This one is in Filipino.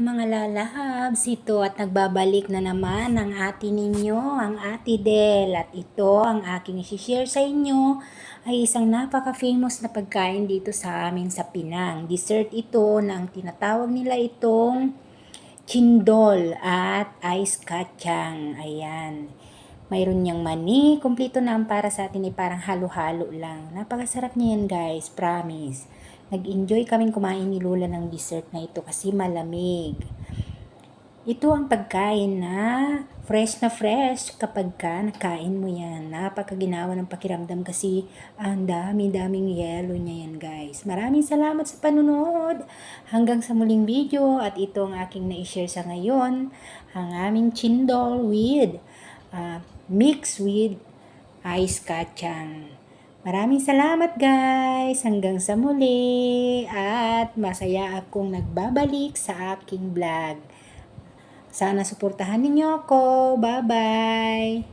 mga lalabs, ito at nagbabalik na naman ang ate ninyo, ang Ate Del. At ito ang aking share sa inyo ay isang napaka-famous na pagkain dito sa amin sa Pinang. Dessert ito ng tinatawag nila itong chindol at ice kacang. Ayan. Mayroon niyang mani, kumpleto na ang para sa atin ay parang halo-halo lang. Napakasarap niyan guys, promise. Nag-enjoy kaming kumain ni Lola ng dessert na ito kasi malamig. Ito ang pagkain na fresh kapag ka nakain mo yan. Napakaginawa ng pakiramdam kasi ang dami-daming yelo niya yan guys. Maraming salamat sa panunood. Hanggang sa muling video at ito ang aking na-share sa ngayon. Ang aming chindol with mix with ice kacang. Maraming salamat guys! Hanggang sa muli! At masaya akong nagbabalik sa aking vlog. Sana suportahan ninyo ako. Bye-bye!